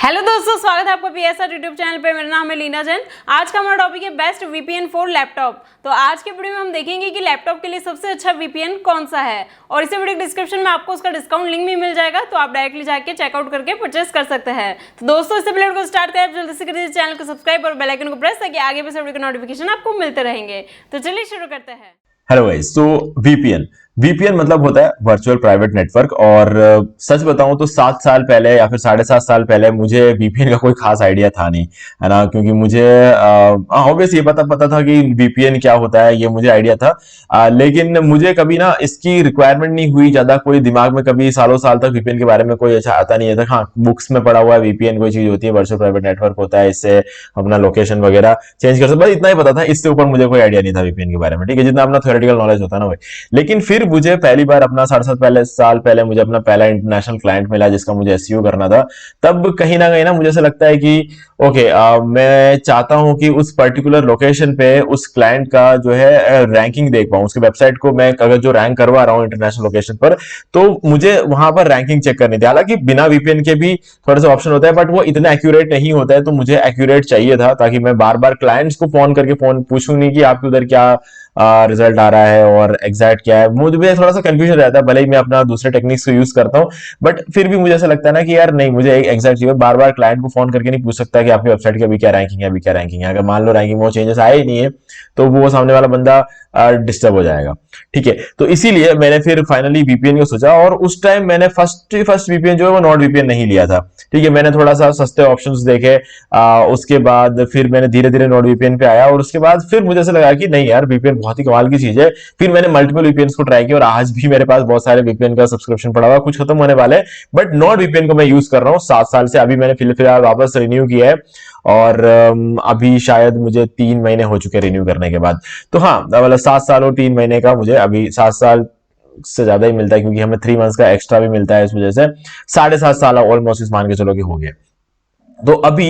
Hello दोस्तों, स्वागत है आपका पीएसआर यूट्यूब चैनल पे। मेरा नाम है लीना जैन। आज का हमारा टॉपिक है बेस्ट वीपीएन फॉर लैपटॉप। तो आज के वीडियो में हम देखेंगे कि लैपटॉप के लिए सबसे अच्छा वीपीएन कौन सा है, और इसे वीडियो डिस्क्रिप्शन में आपको उसका डिस्काउंट लिंक भी मिल जाएगा, तो आप डायरेक्टली जाके चेकआउट करके परचेस कर सकते हैं। तो दोस्तों, इससे पहले वीडियो को स्टार्ट करें, आप जल्दी से करिए चैनल को सब्सक्राइब और बेल आइकन को प्रेस, ताकि आगे भी वीडियो के नोटिफिकेशन आपको मिलते रहेंगे। तो चलिए शुरू करते हैं। हेलो गाइस, तो वीपीएन मतलब होता है वर्चुअल प्राइवेट नेटवर्क। और सच बताऊं तो 7 साल पहले या फिर 7.5 साल पहले मुझे वीपीएन का कोई खास आइडिया था नहीं, है ना। क्योंकि मुझे ऑब्वियस ये पता था कि वीपीएन क्या होता है, ये मुझे आइडिया था। लेकिन मुझे कभी ना इसकी रिक्वायरमेंट नहीं हुई ज्यादा, कोई दिमाग में कभी सालों साल तक वीपीएन के बारे में कोई अच्छा आता नहीं था। हाँ, बुक्स में पढ़ा हुआ है वीपीएन कोई चीज होती है, वर्चुअल प्राइवेट नेटवर्क होता है, इससे अपना लोकेशन वगैरह चेंज कर सकते, बस इतना ही पता था। इससे ऊपर मुझे कोई आइडिया नहीं था वीपीएन के बारे में, ठीक है, जितना अपना थ्योरेटिकल नॉलेज होता है ना वही। लेकिन फिर मुझे पहली बार अपना 7.5 साल पहले मुझे अपना पहला इंटरनेशनल क्लाइंट मिला, जिसका मुझे एसईओ करना था। तब कहीं ना मुझे ऐसा लगता है कि ओके, मैं चाहता हूं कि उस पर्टिकुलर लोकेशन पे उस क्लाइंट का जो है रैंकिंग देख पाऊं, उसके वेबसाइट को मैं अगर जो रैंक करवा रहा हूं इंटरनेशनल लोकेशन पर, तो मुझे वहां पर रैंकिंग चेक करनी थी। हालांकि बिना वीपीएन के भी थोड़ा सा ऑप्शन होता है, बट वो इतना एक्यूरेट नहीं होता है, तो मुझे एक्यूरेट चाहिए था, ताकि मैं बार बार क्लाइंट्स को फोन करके पूछूं नहीं कि आपके उधर क्या रिजल्ट आ रहा है और एग्जैक्ट क्या है। मुझे थोड़ा सा कंफ्यूजन रहता है, भले ही मैं अपना दूसरे टेक्निक्स को यूज करता हूं, बट फिर भी मुझे ऐसा लगता है ना कि यार नहीं, मुझे एग्जैक्ट चाहिए। बार बार क्लाइंट को फोन करके नहीं पूछ सकता कि आपकी वेबसाइट की अभी क्या रैंकिंग है, अभी क्या रैंकिंग है। अगर मान लो रैंकिंग में चेंजेस आए ही नहीं है, तो वो सामने वाला बंदा डिस्टर्ब हो जाएगा, ठीक है। तो इसीलिए मैंने फिर फाइनली वीपीएन को सोचा, और उस टाइम मैंने फर्स्ट वीपीएन जो है वो नॉट वीपीएन नहीं लिया था, ठीक है। मैंने थोड़ा सा सस्ते ऑप्शंस देखे, उसके बाद फिर मैंने धीरे धीरे नॉट वीपीएन पे आया, और उसके बाद फिर मुझे ऐसा लगा कि नहीं यार, वीपीएन बहुत ही कमाल की चीज है। फिर मैंने मल्टीपल वीपीएन को ट्राई किया, और आज भी मेरे पास बहुत सारे वीपीएन का सब्सक्रिप्शन पड़ा हुआ, कुछ खत्म होने वाले, बट नॉट वीपीएन को मैं यूज कर रहा हूँ 7 साल से। अभी मैंने फिलहाल वापस रिन्यू किया है, और अभी शायद मुझे 3 महीने हो चुके रिन्यू करने के बाद। तो हाँ, मतलब 7 साल और 3 महीने का मुझे अभी 7 साल से ज्यादा ही मिलता है, क्योंकि हमें 3 मंथ्स का एक्स्ट्रा भी मिलता है, इस वजह से 7.5 साल ऑलमोस्ट इस मान के चलो कि हो गया। तो अभी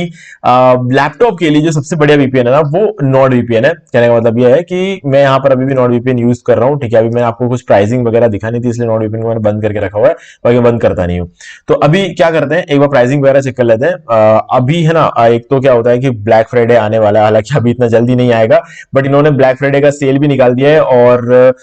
लैपटॉप के लिए जो सबसे बढ़िया वीपीएन है ना, वो नॉर्ड वीपीएन है। कहने का मतलब ये है कि मैं यहाँ पर अभी भी नॉर्ड वीपीएन यूज कर रहा हूँ, ठीक है। अभी मैंने आपको कुछ प्राइसिंग वगैरह दिखानी थी, इसलिए नॉर्ड वीपीएन को मैंने बंद करके रखा हुआ है, बाकी बंद करता नहीं हूँ। तो अभी क्या करते हैं, एक बार प्राइसिंग वगैरह चेक कर लेते हैं। अभी है ना, एक तो क्या होता है कि ब्लैक फ्राइडे आने वाला है, हालांकि अभी इतना जल्दी नहीं आएगा, बट इन्होंने ब्लैक फ्राइडे का सेल भी निकाल दिया है। और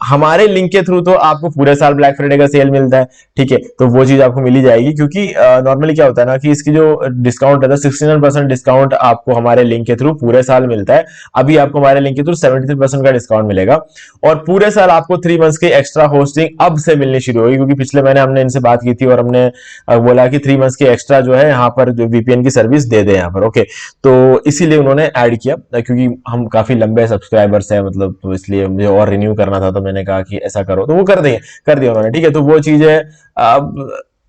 हमारे लिंक के थ्रू तो आपको पूरे साल ब्लैक फ्राइडे का सेल मिलता है, ठीक है। तो वो चीज आपको मिली जाएगी, क्योंकि नॉर्मली क्या होता है ना कि इसकी जो डिस्काउंट रहता है 69% डिस्काउंट आपको हमारे लिंक के थ्रू पूरे साल मिलता है। अभी आपको हमारे लिंक के थ्रू 73% का डिस्काउंट मिलेगा, और पूरे साल आपको 3 मंथ्स की एक्स्ट्रा होस्टिंग अब से मिलनी शुरू होगी, क्योंकि पिछले महीने हमने इनसे बात की थी, और हमने बोला कि 3 मंथ्स की एक्स्ट्रा जो है यहाँ पर जो वीपीएन की सर्विस दे दे यहाँ पर, ओके। तो इसीलिए उन्होंने ऐड किया, क्योंकि हम काफी लंबे सब्सक्राइबर्स हैं, मतलब, तो इसलिए मुझे और रिन्यू करना था, तो मैंने कहा कि ऐसा करो, तो वो कर दिया उन्होंने, ठीक है। तो वो चीज है,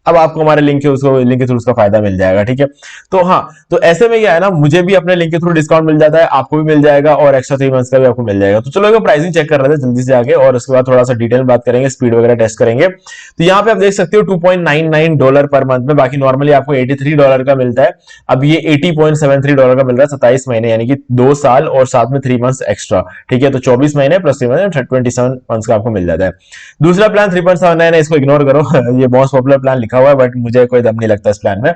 अब आपको हमारे लिंक के थ्रू उसका फायदा मिल जाएगा, ठीक है। तो हाँ, तो ऐसे में क्या है ना, मुझे भी अपने लिंक के थ्रू डिस्काउंट मिल जाता है, आपको भी मिल जाएगा, और एक्स्ट्रा 3 मंथ्स का भी आपको मिल जाएगा। तो चलो एक प्राइसिंग चेक कर रहे थे जल्दी से आगे, और उसके बाद थोड़ा सा डिटेल बात करेंगे, स्पीड वगैरह टेस्ट करेंगे। तो यहाँ पे आप देख सकते हो $2.99 पर मंथ में, बाकी नॉर्मली आपको $83 का मिलता है। अब ये $80.73 का मिल रहा है 27 महीने, यानी कि 2 साल और साथ में 3 मंथ्स एक्स्ट्रा, ठीक है। तो 24 महीने प्लस 3 महीने 27 मंथ्स का आपको मिल जाता है। दूसरा प्लान 3.79 है, इसको इग्नोर करो, ये मोस्ट पॉपुलर प्लान लिखा हुआ है, बट मुझे कोई दम नहीं लगता इस प्लान में।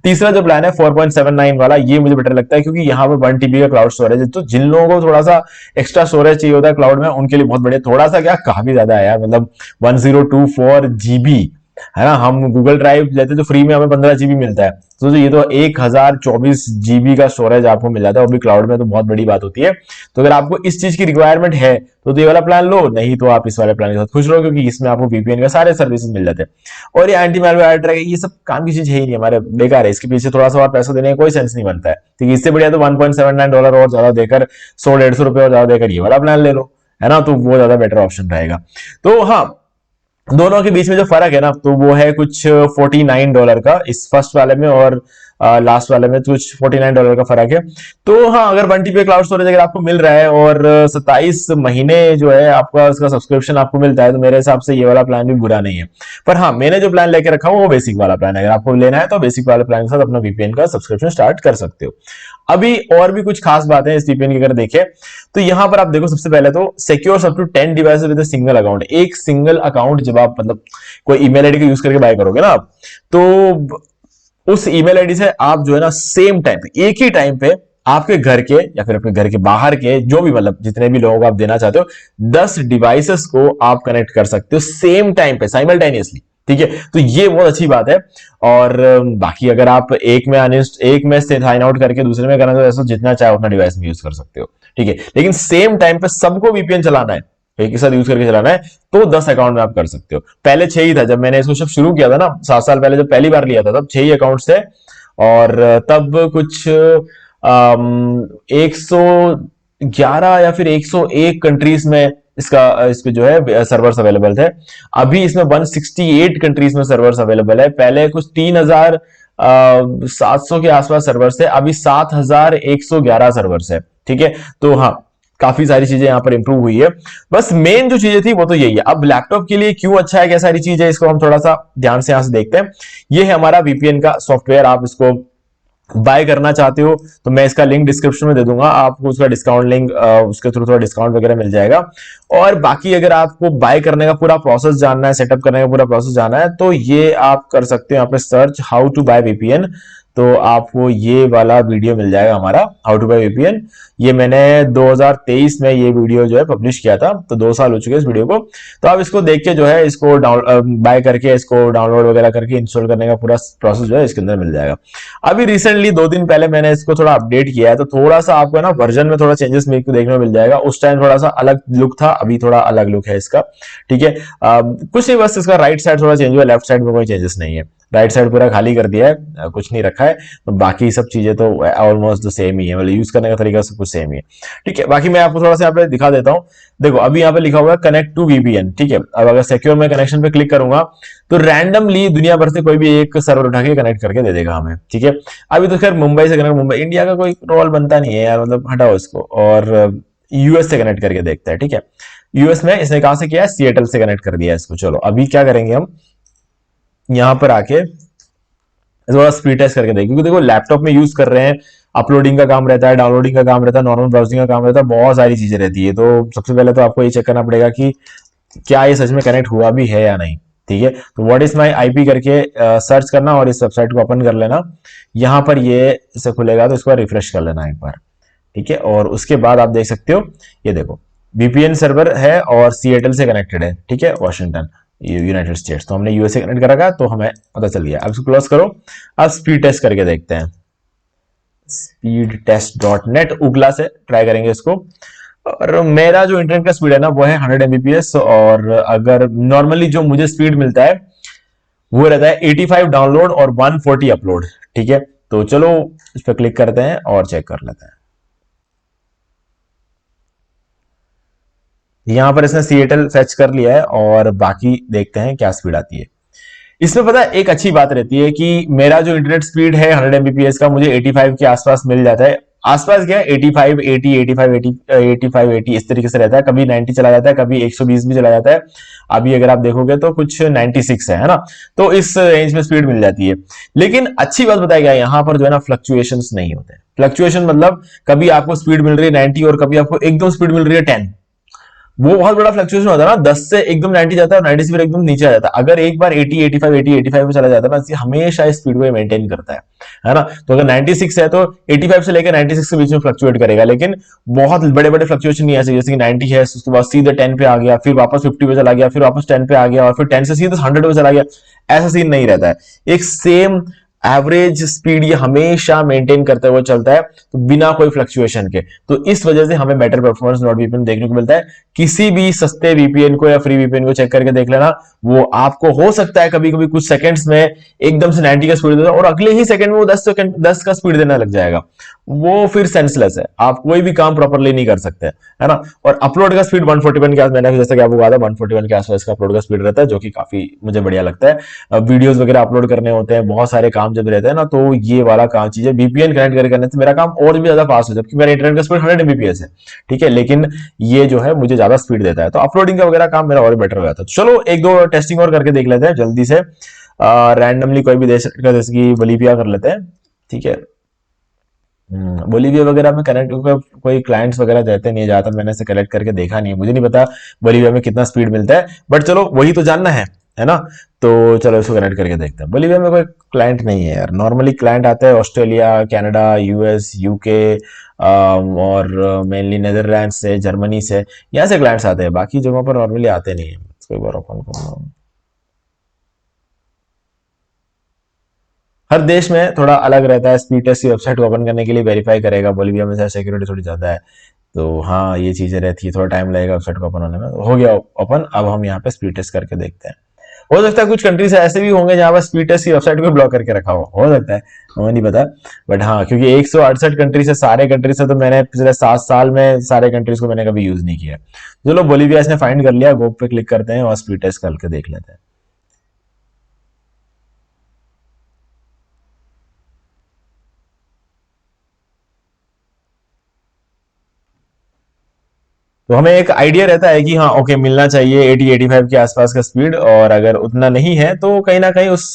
तीसरा जो प्लान है 4.79 वाला, ये मुझे बेटर लगता है, क्योंकि यहाँ पर 1 TB का क्लाउड स्टोरेज है। तो जिन लोगों को थोड़ा सा एक्स्ट्रा स्टोरेज चाहिए होता है क्लाउड में, उनके लिए बहुत बढ़िया। थोड़ा सा क्या, काफी ज्यादा है यार, मतलब 1024 GB, है ना। हम गूगल ड्राइव लेते तो फ्री में हमें 15 GB मिलता है, तो ये तो 1024 GB का स्टोरेज आपको मिल जाता है, वो भी क्लाउड में, तो बहुत बड़ी बात होती है। तो अगर आपको इस चीज की रिक्वायरमेंट है तो ये वाला प्लान लो, नहीं तो आप इस वाले प्लान के साथ खुश रहो, क्योंकि इसमें आपको वीपीएन का सारे सर्विसेज मिल जाते हैं। और ये एंटी मैलवेयर ट्रैक, ये सब काम की चीज है ही नहीं, हमारे बेकार है। इसके पीछे थोड़ा सा और पैसा देने का कोई सेंस नहीं बनता है, ठीक है। इससे बढ़िया तो $1.79 और ज्यादा देकर, 100-150 रुपए और ज्यादा देकर ये वाला प्लान ले लो, है ना। तो वो ज्यादा बेटर ऑप्शन रहेगा। तो हाँ, दोनों के बीच में जो फर्क है ना, तो वो है कुछ $49 का इस फर्स्ट वाले में, और लास्ट वाले में कुछ $49 का फर्क है। तो हाँ, अगर 1 TB क्लाउड स्टोरेज अगर आपको मिल रहा है, और 27 महीने जो है आपका उसका सब्सक्रिप्शन आपको मिलता है, तो मेरे हिसाब से ये वाला प्लान भी बुरा नहीं है। पर हाँ, मैंने जो प्लान लेके रखा हूँ वो बेसिक वाला प्लान है। अगर आपको लेना है तो बेसिक वाले प्लान के साथ अपना वीपीएन का सब्सक्रिप्शन स्टार्ट कर सकते हो। अभी और भी कुछ खास बातें हैं इस वीपीएन की अगर देखें, तो यहां पर आप देखो, सबसे पहले तो secure up to 10 devices with a single account. एक सिंगल अकाउंट जब आप, मतलब, कोई ईमेल आईडी का यूज करके बाय करोगे ना आप, तो उस ईमेल आईडी से आप जो है ना सेम टाइम पे, एक ही टाइम पे आपके घर के या फिर अपने घर के बाहर के जो भी मतलब जितने भी लोगों को आप देना चाहते हो 10 डिवाइसेस को आप कनेक्ट कर सकते हो सेम टाइम पे साइमल्टेनियसली। ठीक है, तो ये बहुत अच्छी बात है। और बाकी अगर आप एक में से साइन आउट करके दूसरे में करना तो जितना चाहे उतना डिवाइस में यूज कर सकते हो। ठीक है, लेकिन सेम टाइम पे सबको वीपीएन चलाना है, एक ही साथ यूज करके चलाना है, तो 10 अकाउंट में आप कर सकते हो। पहले 6 ही था, जब मैंने इसको शुरू किया था ना 7 साल पहले, जब पहली बार लिया था तब 6 ही अकाउंट थे। और तब कुछ 111 या फिर 101 कंट्रीज में इसके जो है सर्वर्स अवेलेबल थे। अभी इसमें 168 कंट्रीज में सर्वर्स अवेलेबल है। पहले कुछ 3700 के आसपास सर्वर्स थे, अभी 7111 सर्वर्स है। ठीक है, तो हाँ, काफी सारी चीजें यहां पर इंप्रूव हुई है। बस मेन जो चीजें थी वो तो यही है। अब लैपटॉप के लिए क्यों अच्छा है, क्या सारी चीज है, इसको हम थोड़ा सा ध्यान से यहां से देखते हैं। ये है हमारा वीपीएन का सॉफ्टवेयर। आप इसको बाय करना चाहते हो तो मैं इसका लिंक डिस्क्रिप्शन में दे दूंगा, आपको उसका डिस्काउंट लिंक, उसके थ्रू थोड़ा डिस्काउंट वगैरह मिल जाएगा। और बाकी अगर आपको बाय करने का पूरा प्रोसेस जानना है, सेटअप करने का पूरा प्रोसेस जानना है, तो ये आप कर सकते हो यहाँ पे search how to buy VPN, तो आपको ये वाला वीडियो मिल जाएगा हमारा हाउ टू बाय वीपीएन। ये मैंने 2023 में ये वीडियो जो है पब्लिश किया था, तो 2 साल हो चुके हैं इस वीडियो को। तो आप इसको देख के जो है इसको बाय करके इसको डाउनलोड वगैरह करके इंस्टॉल करने का पूरा प्रोसेस जो है इसके अंदर मिल जाएगा। अभी रिसेंटली 2 दिन पहले मैंने इसको थोड़ा अपडेट किया है, तो थोड़ा सा आपको ना वर्जन में थोड़ा चेंजेस मेरे को देखने को मिल जाएगा। उस टाइम थोड़ा सा अलग लुक था, अभी थोड़ा अलग लुक है इसका। ठीक है, कुछ नहीं, बस इसका राइट साइड थोड़ा चेंज हुआ, लेफ्ट साइड में कोई चेंजेस नहीं है। राइट साइड पूरा खाली कर दिया है, कुछ नहीं रखा है, तो बाकी सब चीजें तो ऑलमोस्ट सेम ही है, मतलब यूज करने का तरीका सब कुछ सेम ही है। ठीक है, बाकी मैं आपको थोड़ा सा यहाँ पे दिखा देता हूँ। देखो अभी यहाँ पे लिखा हुआ है कनेक्ट टू वीपीएन। ठीक है, अब अगर सिक्योर में कनेक्शन पे क्लिक करूंगा तो रैंडमली दुनिया भर से कोई भी एक सर्वर उठा के कनेक्ट करके दे देगा हमें। ठीक है, अभी तो खैर मुंबई से कनेक्ट, मुंबई इंडिया का कोई रोल बनता नहीं है यार, मतलब हटाओ इसको। और यूएस से कनेक्ट करके देखते हैं। ठीक है, यूएस में इसने कहां से किया है, सिएटल से कनेक्ट कर दिया इसको। चलो अभी क्या करेंगे, हम यहां पर आके थोड़ा स्पीड टेस्ट करके देखें, क्योंकि देखो लैपटॉप में यूज कर रहे हैं, अपलोडिंग का काम रहता है, डाउनलोडिंग का काम रहता है, नॉर्मल ब्राउजिंग का काम रहता है, बहुत सारी चीजें रहती है। तो सबसे पहले तो आपको ये चेक करना पड़ेगा कि क्या ये सच में कनेक्ट हुआ भी है या नहीं। ठीक है, तो व्हाट इज माई आईपी करके सर्च करना और इस वेबसाइट को ओपन कर लेना। यहां पर ये इसे खुलेगा तो इसको रिफ्रेश कर लेना एक बार। ठीक है, और उसके बाद आप देख सकते हो, ये देखो वीपीएन सर्वर है और सिएटल से कनेक्टेड है। ठीक है, वॉशिंगटन यूनाइटेड स्टेट्स, तो हमने यूएसए कनेक्ट कर रखा, तो हमें पता चल गया। अब इसको क्लोज करो, अब स्पीड टेस्ट करके देखते हैं। speedtest.net उगला से ट्राई करेंगे इसको। और मेरा जो इंटरनेट का स्पीड है ना वो है 100 Mbps, और अगर नॉर्मली जो मुझे स्पीड मिलता है वो रहता है 85 डाउनलोड और 140 अपलोड। ठीक है, तो चलो इस पर क्लिक करते हैं और चेक कर लेते हैं। यहां पर इसने सिएटल फेच कर लिया है और बाकी देखते हैं क्या स्पीड आती है। इसमें पता है एक अच्छी बात रहती है कि मेरा जो इंटरनेट स्पीड है 100 Mbps का, मुझे 85 के आसपास मिल जाता है। आसपास क्या है, 85 80 85 80 85 80 इस तरीके से रहता है। कभी 90 चला जाता है, कभी 120 भी चला जाता है। अभी अगर आप देखोगे तो कुछ 96 है ना, तो इस रेंज में स्पीड मिल जाती है। लेकिन अच्छी बात बताई गया, यहाँ पर जो है ना फ्लक्चुएशंस नहीं होते। फ्लक्चुएशन मतलब कभी आपको स्पीड मिल रही है 90 और कभी आपको एकदम स्पीड मिल रही है 10, वो बहुत बड़ा फ्लक्चुएशन होता है ना। 10 से एकदम 90 जाता है और 90 से फिर एकदम नीचे आ जाता है। अगर एक बार 80 85 80 85 पे चला जाता है ना, हमेशा स्पीड को मेंटेन करता है ना। तो अगर 96 है तो 85 से लेकर 96 के बीच में फ्लक्चुएट करेगा, लेकिन बहुत बड़े बड़े फ्लक्चुएशन नहीं ऐसे, जैसे कि 90 है उसके बाद सीधे 10 पे आ गया, फिर वापस 50 पे चला गया, फिर वापस 10 पे आ गया, और फिर 10 से सीधे 100 पे चला गया। ऐसा सीन नहीं रहता है, एक सेम एवरेज स्पीड ये हमेशा मेंटेन करते हुए चलता है, तो बिना कोई फ्लक्चुएशन के। तो इस वजह से हमें बेटर परफॉर्मेंस नॉट वीपीएन देखने को मिलता है। किसी भी सस्ते वीपीएन को या फ्री वीपीएन को चेक करके देख लेना, वो आपको हो सकता है कभी कभी कुछ सेकंड्स में एकदम से 90 का स्पीड देता है और अगले ही सेकंड में वो 10 का स्पीड देने लग जाएगा। वो फिर सेंसलेस है, आप कोई भी काम प्रॉपरली नहीं कर सकते, है ना। और अपलोड का स्पीड 141 के आसपास, मैंने जैसा कि आपको कहा था 141 के आसपास का अपलोड का स्पीड रहता है, जो कि काफी मुझे बढ़िया लगता है। वीडियोस वगैरह अपलोड करने होते हैं, बहुत सारे काम जब रहते हैं ना, तो ये वाला काम चीज है। वीपीएन कनेक्ट करने से मेरा काम और भी ज्यादा फास्ट हो, जबकि मेरा इंटरनेट का स्पीड 100 Mbps है। ठीक है, लेकिन ये जो है मुझे ज्यादा स्पीड देता है, तो अपलोडिंग का वगैरह काम मेरा और बेटर हो जाता है। चलो एक दो टेस्टिंग और करके देख लेते हैं जल्दी से। रैंडमली कोई भी देश का, जैसे कि बोलीविया कर लेते हैं। ठीक है, बोलीविया वगैरह में कनेक्ट कोई क्लाइंट्स वगैरह देते नहीं है, ज्यादातर मैंने इसे कनेक्ट करके देखा नहीं है, मुझे नहीं पता बोलीविया में कितना स्पीड मिलता है, बट चलो वही तो जानना है। है ना। तो चलो इसको कनेक्ट करके देखते हैं। बोलीविया में कोई क्लाइंट नहीं है यार। नॉर्मली क्लाइंट आते हैं ऑस्ट्रेलिया, कनाडा, यूएस, यूके और मेनली नेदरलैंड से, जर्मनी से, यहाँ से क्लाइंट्स आते हैं। बाकी जगहों पर नॉर्मली आते नहीं है। इसको एक बार ओपन करना। हर देश में थोड़ा अलग रहता है। स्पीड टेस्ट की वेबसाइट को ओपन करने के लिए वेरीफाई करेगा। बोलीविया में सिक्योरिटी थोड़ी ज्यादा है, तो हाँ ये चीजें रहती है, थोड़ा टाइम लगेगा वेबसाइट को ओपन होने में। हो गया ओपन। अब हम यहाँ पे स्पीड टेस्ट करके देखते हैं। हो सकता है कुछ कंट्रीज ऐसे भी होंगे जहां पर स्पीड टेस्ट की वेबसाइट को ब्लॉक करके रखा हो सकता है, हमें नहीं पता। बट हाँ, क्योंकि 168 कंट्री से, सारे कंट्री से तो मैंने पिछले 7 साल में सारे कंट्रीज को मैंने कभी यूज नहीं किया। चलो बोलीविया इसने फाइंड कर लिया। गो पे क्लिक करते हैं और स्पीड टेस्ट करके देख लेते हैं। तो हमें एक आइडिया रहता है कि हाँ ओके, मिलना चाहिए 80-85 के आसपास का स्पीड, और अगर उतना नहीं है तो कहीं ना कहीं उस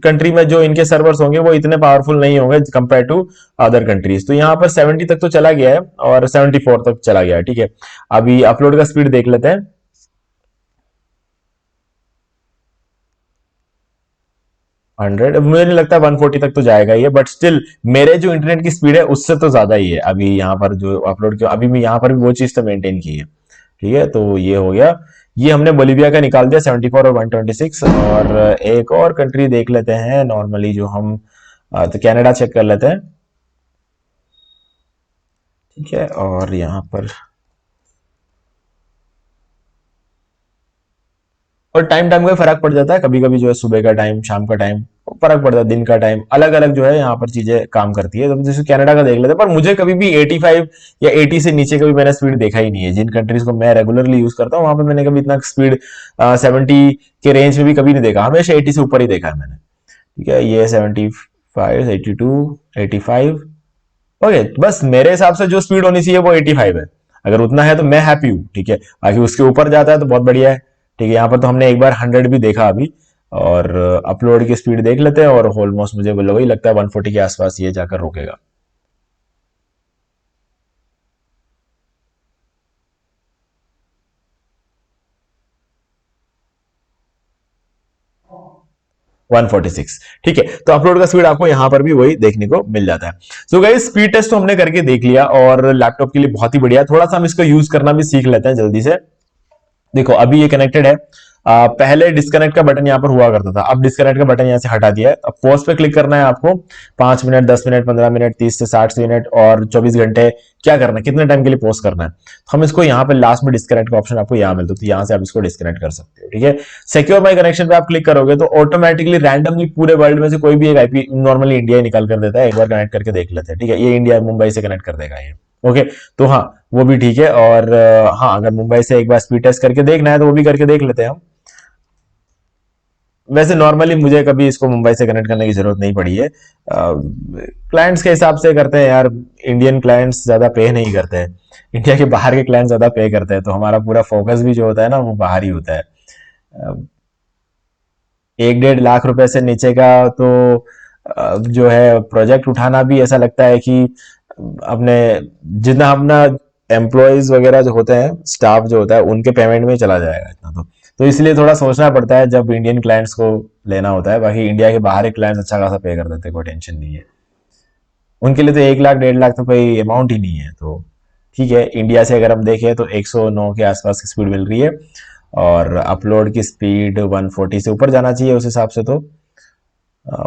कंट्री में जो इनके सर्वर्स होंगे वो इतने पावरफुल नहीं होंगे कंपेयर टू अदर कंट्रीज। तो यहाँ पर 70 तक तो चला गया है और 74 तक चला गया है। ठीक है, अभी अपलोड का स्पीड देख लेते हैं। 100, मुझे नहीं लगता 140 तक तो जाएगा ये, बट स्टिल मेरे जो इंटरनेट की स्पीड है उससे तो ज्यादा ही है। अभी यहाँ पर जो अपलोड किया, अभी मैं यहाँ पर भी वो चीज तो मेंटेन की है। ठीक है, तो ये हो गया। ये हमने बोलीविया का निकाल दिया 74 और 126। और एक और कंट्री देख लेते हैं नॉर्मली जो हम तो कनाडा चेक कर लेते हैं। ठीक है, और यहाँ पर और टाइम टाइम का फर्क पड़ जाता है। कभी कभी जो है सुबह का टाइम, शाम का टाइम फर्क पड़ता है, दिन का टाइम अलग अलग जो है यहाँ पर चीजें काम करती है। तो जैसे कनाडा का देख लेते हैं, पर मुझे कभी भी 85 या 80 से नीचे कभी मैंने स्पीड देखा ही नहीं है। जिन कंट्रीज को मैं रेगुलरली यूज करता हूँ वहां पर मैंने कभी इतना स्पीड 70 के रेंज में भी कभी नहीं देखा, हमेशा 80 से ऊपर ही देखा है मैंने। ठीक है, ये 75, 82, 85। ओके, बस मेरे हिसाब से जो स्पीड होनी चाहिए वो 85 है। अगर उतना है तो मैं हैप्पी हूँ। ठीक है, बाकी उसके ऊपर जाता है तो बहुत बढ़िया है। ठीक है, यहाँ पर तो हमने एक बार 100 भी देखा अभी। और अपलोड की स्पीड देख लेते हैं, और ऑलमोस्ट मुझे वही लगता है 140 के आसपास ये जाकर रुकेगा। 146। ठीक है, तो अपलोड का स्पीड आपको यहां पर भी वही देखने को मिल जाता है। सो गाइस, स्पीड टेस्ट तो हमने करके देख लिया और लैपटॉप के लिए बहुत ही बढ़िया। थोड़ा सा हम इसको यूज करना भी सीख लेते हैं जल्दी से। देखो अभी ये कनेक्टेड है। पहले डिस्कनेक्ट का बटन यहाँ पर हुआ करता था, अब डिस्कनेक्ट का बटन यहाँ से हटा दिया है। अब पॉज पे क्लिक करना है आपको। 5 मिनट, 10 मिनट, 15 मिनट, 30 से 60 मिनट और 24 घंटे क्या करना है, कितने टाइम के लिए पॉज करना है। तो हम इसको यहाँ पे लास्ट में डिस्कनेक्ट का ऑप्शन आपको यहाँ मिलता है, तो यहाँ से आप इसको डिस्कनेक्ट कर सकते हो। ठीक है, सिक्योर माई कनेक्शन पे आप क्लिक करोगे तो ऑटोमेटिकली रैंडमली पूरे वर्ल्ड में से कोई भी एक आईपी, नॉर्मली इंडिया निकाल कर देता है। एक बार कनेक्ट करके देख लेते हैं। ठीक है, ये इंडिया मुंबई से कनेक्ट कर देगा ये। ओके, तो हाँ वो भी ठीक है। और हाँ, अगर मुंबई से एक बार स्पीड टेस्ट करके देखना है तो वो भी करके देख लेते हैं हम। वैसे नॉर्मली मुझे कभी इसको मुंबई से कनेक्ट करने की जरूरत नहीं पड़ी है। क्लाइंट्स के हिसाब से करते हैं यार। इंडियन क्लाइंट्स ज्यादा पे नहीं करते हैं, इंडिया के बाहर के क्लाइंट्स ज्यादा पे करते हैं, तो हमारा पूरा फोकस भी जो होता है ना वो बाहर ही होता है। 1-1.5 लाख रुपए से नीचे का तो जो है प्रोजेक्ट उठाना भी ऐसा लगता है कि अपने जितना अपना एम्प्लॉयज वगैरह जो होते हैं, स्टाफ जो होता है उनके पेमेंट में चला जाएगा इतना। तो इसलिए थोड़ा सोचना पड़ता है जब इंडियन क्लाइंट्स को लेना होता है। बाकी इंडिया के बाहर के क्लाइंट्स अच्छा खासा पे कर देते हैं, कोई टेंशन नहीं है उनके लिए। तो 1 लाख 1.5 लाख तो कोई अमाउंट ही नहीं है। तो ठीक है, इंडिया से अगर हम देखें तो 109 के आसपास की स्पीड मिल रही है, और अपलोड की स्पीड 140 से ऊपर जाना चाहिए उस हिसाब से। तो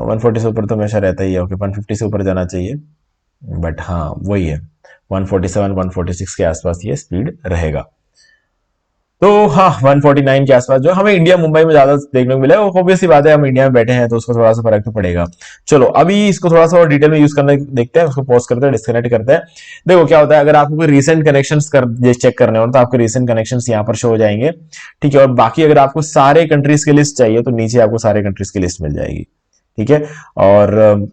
140 से ऊपर तो हमेशा रहता ही है। ओके, 150 से ऊपर जाना चाहिए, बट हाँ वही है, 147 146 के आसपास ये स्पीड रहेगा। तो हाँ, 149 के आसपास जो हमें इंडिया मुंबई में ज्यादा देखने को मिला है। ऑब्वियसली बात है, हम इंडिया में बैठे हैं तो उसको थोड़ा सा फर्क तो पड़ेगा। चलो अभी इसको थोड़ा सा और डिटेल में यूज करने देखते हैं। उसको पॉज करते हैं, डिस्कनेक्ट करते हैं। देखो क्या होता है, अगर आपको कोई रिसेंट कनेक्शंस चेक करने हो तो आपके रिसेंट कनेक्शंस यहाँ पर शो हो जाएंगे। ठीक है, और बाकी अगर आपको सारे कंट्रीज की लिस्ट चाहिए तो नीचे आपको सारे कंट्रीज की लिस्ट मिल जाएगी। ठीक है, और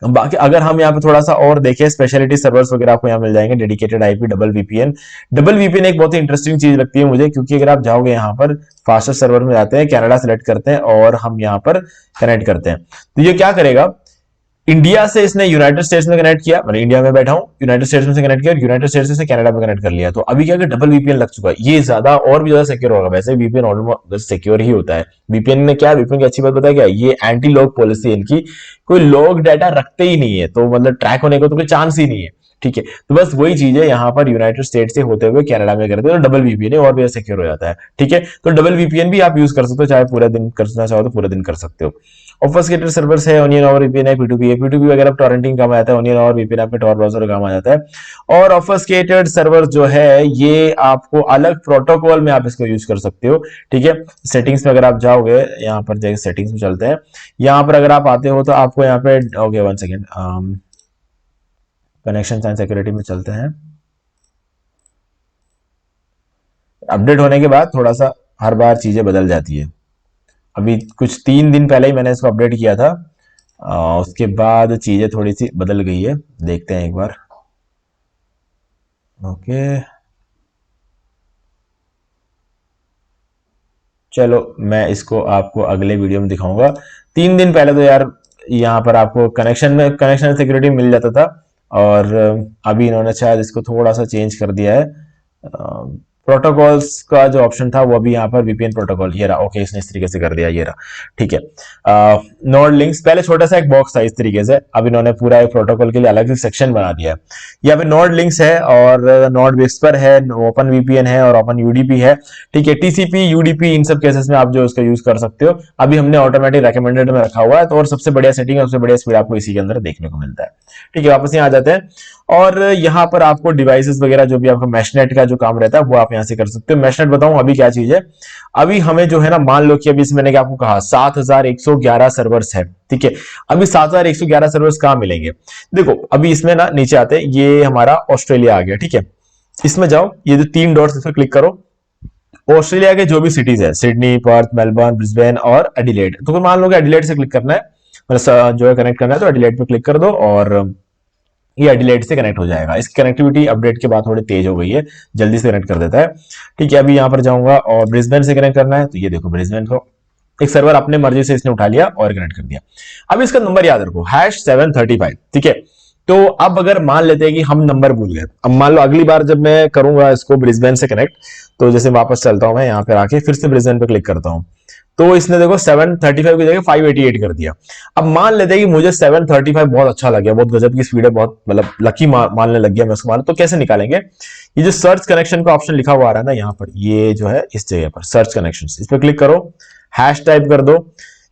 बाकी अगर हम यहाँ पे थोड़ा सा और देखें, स्पेशलिटी सर्वर्स वगैरह आपको यहाँ मिल जाएंगे। डेडिकेटेड आईपी, डबल वीपीएन एक बहुत ही इंटरेस्टिंग चीज लगती है मुझे, क्योंकि अगर आप जाओगे यहाँ पर फास्टेस्ट सर्वर में जाते हैं, कनाडा सेलेक्ट करते हैं और हम यहाँ पर कनेक्ट करते हैं, तो ये क्या करेगा, इंडिया से इसने यूनाइटेड स्टेट्स में कनेक्ट किया, मतलब इंडिया में बैठा हूं, यूनाइटेड स्टेट्स में से कनेक्ट किया और यूनाइटेड स्टेट्स से कनाडा में कनेक्ट कर लिया। तो अभी क्या कि डबल वीपीएन लग चुका है, ये ज्यादा और भी ज्यादा सिक्योर होगा। वैसे वीपीएन ऑलमोस्ट सिक्योर ही होता है। वीपीएन में क्या, वीपीएन की अच्छी बात पता है क्या, ये एंटी लॉग पॉलिसी, इनकी कोई लॉग डाटा रखते ही नहीं है, तो मतलब ट्रैक होने का तो कोई चांस ही नहीं है। ठीक है, तो बस वही चीज है, यहाँ पर यूनाइटेड स्टेट से होते हुए कनाडा में करते हैं तो डबल वीपीएन है और भी सिक्योर हो जाता है। ठीक है, तो डबल वीपीएन भी आप यूज कर सकते हो, चाहे पूरा दिन करना चाहो तो पूरा दिन कर सकते हो। ऑब्फस्केटेड सर्वर्स है, ओनियन और वीपीएन है, पी2पी है, पी2पी वगैरह टॉरेंटिंग काम आता है, ओनियन और वीपीएन आपके टॉर ब्राउजर काम आ जाता है। और ऑब्फस्केटेड सर्वर जो है ये आपको अलग प्रोटोकॉल में आप इसको यूज कर सकते हो। ठीक है, सेटिंग्स में अगर आप जाओगे, यहाँ पर जाके सेटिंग्स में चलते हैं, यहाँ पर अगर आप आते हो तो आपको यहाँ पे okay 1 second, connection and security में चलते हैं। अपडेट होने के बाद थोड़ा सा हर बार चीजें बदल जाती है। अभी कुछ 3 दिन पहले ही मैंने इसको अपडेट किया था, उसके बाद चीजें थोड़ी सी बदल गई है, देखते हैं एक बार। ओके चलो, मैं इसको आपको अगले वीडियो में दिखाऊंगा। 3 दिन पहले तो यार यहाँ पर आपको कनेक्शन सिक्योरिटी मिल जाता था, और अभी इन्होंने शायद इसको थोड़ा सा चेंज कर दिया है। प्रोटोकॉल्स का जो ऑप्शन था वो अभी यहाँ पर वीपीएन प्रोटोकॉल, ये रहा। ओके, इसने इस तरीके से कर दिया, ये रहा। ठीक है, नोड लिंक्स, पहले छोटा सा एक बॉक्स था इस तरीके से, अब इन्होंने पूरा एक प्रोटोकॉल के लिए अलग से सेक्शन बना दिया है। यहाँ पे नोड लिंक्स है और नोड विस्पर है, ओपन वीपीएन है और ओपन यूडीपी है। ठीक है, टीसीपी यूडीपी इन सब केसेस में आप जो उसका यूज कर सकते हो। अभी हमने ऑटोमेटिक रिकमेंडेड में रखा हुआ है, तो और सबसे बढ़िया सेटिंग, सबसे बढ़िया स्पीड आपको इसी के अंदर देखने को मिलता है। ठीक है, वापस यहाँ आ जाते हैं और यहाँ पर आपको डिवाइसेस वगैरह जो भी आपका मैशनेट का जो काम रहता है वो आप यहाँ से कर सकते हो। मैशनेट बताऊं अभी क्या चीज है। अभी हमें जो है ना, मान लो कि अभी मैंने क्या आपको कहा 7111 सर्वर्स है। ठीक है, अभी 7111 सर्वर्स कहां मिलेंगे, देखो अभी इसमें ना नीचे आते हैं, ये हमारा ऑस्ट्रेलिया आ गया। ठीक है, इसमें जाओ, ये जो 3 डॉट्स इस पर क्लिक करो, ऑस्ट्रेलिया के जो भी सिटीज है, सिडनी, पर्थ, मेलबर्न, ब्रिस्बेन और एडिलेड, तो मान लो कि एडिलेड से क्लिक करना है, मतलब जो है कनेक्ट करना है, तो एडिलेड पे क्लिक कर दो और ये एडिलेड से कनेक्ट हो जाएगा। इसकी कनेक्टिविटी अपडेट के बाद थोड़ी तेज हो गई है, जल्दी से कनेक्ट कर देता है। ठीक है, अभी यहाँ पर जाऊंगा और ब्रिस्बेन से कनेक्ट करना है, तो ये देखो ब्रिस्बेन को एक सर्वर अपने मर्जी से इसने उठा लिया और कनेक्ट कर दिया। अब इसका नंबर याद रखो, #735। ठीक है, तो अब अगर मान लेते हैं कि हम नंबर भूल गए, अब मान लो अगली बार जब मैं करूंगा इसको ब्रिस्बेन से कनेक्ट, तो जैसे वापस चलता हूं मैं यहाँ पर आके फिर से ब्रिस्बेन पे क्लिक करता हूं, तो इसने देखो 735 की जगह 588 कर दिया। अब मान लेते हैं कि मुझे 735 बहुत अच्छा लग गया, बहुत गजब की स्पीड है, बहुत मतलब लकी मानने लग गया मैं उसको, तो कैसे निकालेंगे, ये जो सर्च कनेक्शन का ऑप्शन लिखा हुआ आ रहा है ना यहाँ पर, ये जो है इस जगह पर सर्च कनेक्शन, इस पर क्लिक करो, हैश टाइप कर दो,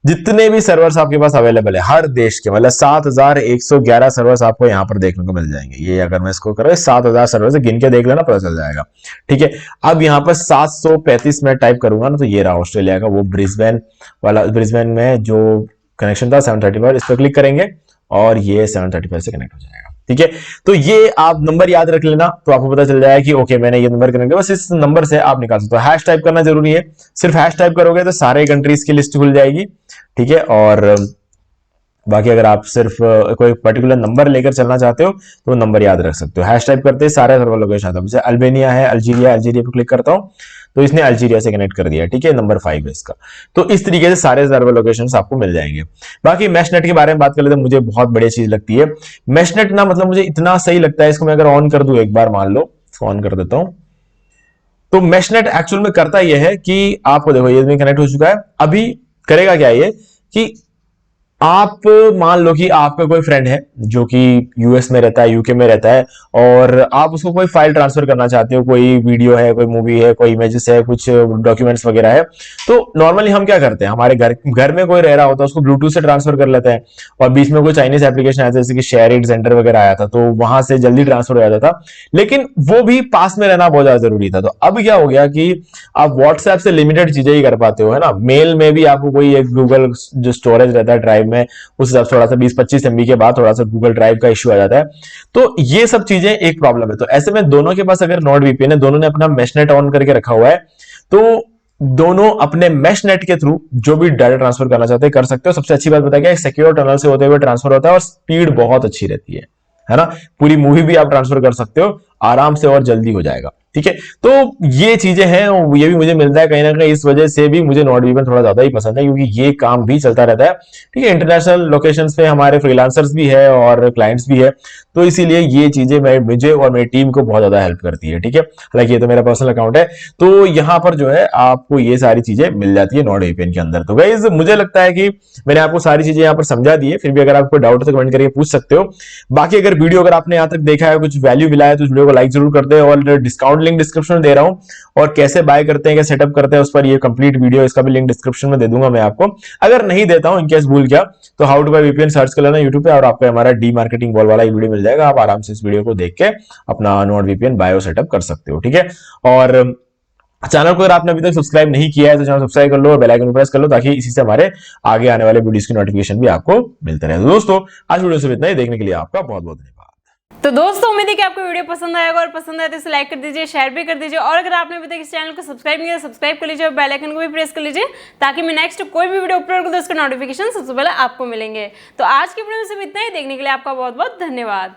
जितने भी सर्वर्स आपके पास अवेलेबल है हर देश के, मतलब 7111 सर्वर्स आपको यहाँ पर देखने को मिल जाएंगे। ये अगर मैं इसको करूँ 7000 सर्वर्स गिन के देख लेना, पता चल जाएगा। ठीक है, अब यहाँ पर 735 में टाइप करूंगा ना, तो ये रहा ऑस्ट्रेलिया का वो ब्रिस्बेन वाला, ब्रिस्बेन में जो कनेक्शन था 735, इस पर क्लिक करेंगे और ये 735 से कनेक्ट हो जाएगा। ठीक है, तो ये आप नंबर याद रख लेना, तो आपको पता चल जाएगा कि ओके मैंने ये नंबर कनेक्ट किया, बस इस नंबर से आप निकाल सकते हो। हैश टाइप करना जरूरी है, सिर्फ हैश टाइप करोगे तो सारे कंट्रीज की लिस्ट खुल जाएगी। ठीक है, और बाकी अगर आप सिर्फ कोई पर्टिकुलर नंबर लेकर चलना चाहते हो तो नंबर याद रख सकते हो। हैश टाइप करते सारे सर्वर लोकेशन आता है, जैसे अल्बेनिया है, अल्जीरिया पे क्लिक करता हूं तो इसने अल्जीरिया से कनेक्ट कर दिया। ठीक है, नंबर 5 है इसका। तो इस तरीके से सारे सर्वर लोकेशंस आपको मिल जाएंगे। बाकी मैशनेट के बारे में बात कर लेते हैं, मुझे बहुत बढ़िया चीज लगती है मैशनेट ना, मतलब मुझे इतना सही लगता है, इसको मैं अगर ऑन कर दूं एक बार, मान लो ऑन कर देता हूं, तो मैशनेट एक्चुअल में करता यह है कि आपको देखो ये कनेक्ट हो चुका है। अभी करेगा क्या ये कि आप मान लो कि आपका कोई फ्रेंड है जो कि यूएस में रहता है, यूके में रहता है, और आप उसको कोई फाइल ट्रांसफर करना चाहते हो, कोई वीडियो है, कोई मूवी है, कोई इमेजेस है, कुछ डॉक्यूमेंट्स वगैरह है, तो नॉर्मली हम क्या करते हैं, हमारे घर में कोई रह रहा होता है उसको ब्लूटूथ से ट्रांसफर कर लेते हैं, और बीच में कोई चाइनीज एप्लीकेशन आया था जैसे कि शेयर इट सेंटर वगैरह आया था, तो वहां से जल्दी ट्रांसफर हो जाता था, लेकिन वो भी पास में रहना बहुत ज्यादा जरूरी था। तो अब क्या हो गया कि आप व्हाट्सएप से लिमिटेड चीजें ही कर पाते हो, है ना। मेल में भी आपको कोई एक गूगल जो स्टोरेज रहता है ड्राइव में, उस हिसाब से थोड़ा सा 20-25 MB के बाद थोड़ा सा गूगल ड्राइव का इश्यू आ जाता है, तो ये सब चीजें एक प्रॉब्लम है। तो ऐसे में दोनों के पास अगर नोड वीपीएन है, दोनों ने अपना मैशनेट ऑन करके रखा हुआ है, तो दोनों अपने मैशनेट के थ्रू जो भी डाटा ट्रांसफर करना चाहते हैं कर सकते हो। सबसे अच्छी बात बताया गया, सिक्योर टनल से होते हुए ट्रांसफर होता है और स्पीड बहुत अच्छी रहती है ना। पूरी मूवी भी आप ट्रांसफर कर सकते हो आराम से और जल्दी हो जाएगा। ठीक है। तो ये चीजें हैं, ये भी मुझे मिलता है कहीं ना कहीं, इस वजह से भी मुझे NordVPN थोड़ा ज्यादा ही पसंद है, क्योंकि ये काम भी चलता रहता है। ठीक है, इंटरनेशनल लोकेशंस पे हमारे फ्रीलांसर्स भी है और क्लाइंट्स भी है, तो इसीलिए ये चीजें मुझे और मेरी टीम को बहुत ज्यादा हेल्प करती है। ठीक है, हालांकि ये तो मेरा पर्सनल अकाउंट है, तो यहाँ पर जो है आपको ये सारी चीजें मिल जाती है NordVPN के अंदर। तो गाइस मुझे लगता है कि मैंने आपको सारी चीजें यहाँ पर समझा दी है, फिर भी अगर आपको डाउट है तो कमेंट करके पूछ सकते हो। बाकी अगर आपने यहाँ तक देखा है, कुछ वैल्यू मिला है, तो इस वीडियो को लाइक जरूर कर दे, और डिस्काउंट लिंक डिस्क्रिप्शन में दे रहा हूँ, और कैसे बाय करते हैं, कैसे सेटअप करते हैं, उस पर ये कंप्लीट वीडियो, इसका भी लिंक डिस्क्रिप्शन में दे दूंगा मैं आपको। अगर नहीं देता हूं, इनकेस भूल गया, तो how to buy VPN search कर लेना यूट्यूब पे, और आपको हमारा डी मार्केटिंग वॉल वाला वीडियो मिल जाएगा। आप आराम से इस वीडियो को देख के अपना NordVPN बायो सेटअप कर सकते हो। ठीक है, और चैनल को अगर आपने अभी तक सब्सक्राइब नहीं किया है तो चैनल सब्सक्राइब कर लो और बेल आइकन प्रेस कर लो, ताकि इसी से हमारे आगे आने वाले वीडियोस की नोटिफिकेशन भी आपको मिलते रहे। तो दोस्तों आज वीडियो से इतना ही, देखने के लिए आपका बहुत बहुत धन्यवाद। तो दोस्तों उम्मीद है कि आपको वीडियो पसंद आएगा, और पसंद आए तो इसे लाइक कर दीजिए, शेयर भी कर दीजिए, और अगर आपने अभी तक इस चैनल को सब्सक्राइब नहीं किया तो सब्सक्राइब कर लीजिए और बेल आइकन को भी प्रेस कर लीजिए, ताकि मैं नेक्स्ट कोई भी वीडियो अपलोड करूं तो उसका नोटिफिकेशन सबसे पहले आपको मिलेंगे। तो आज की वीडियो में सिर्फ इतना ही, देखने के लिए आपका बहुत बहुत धन्यवाद।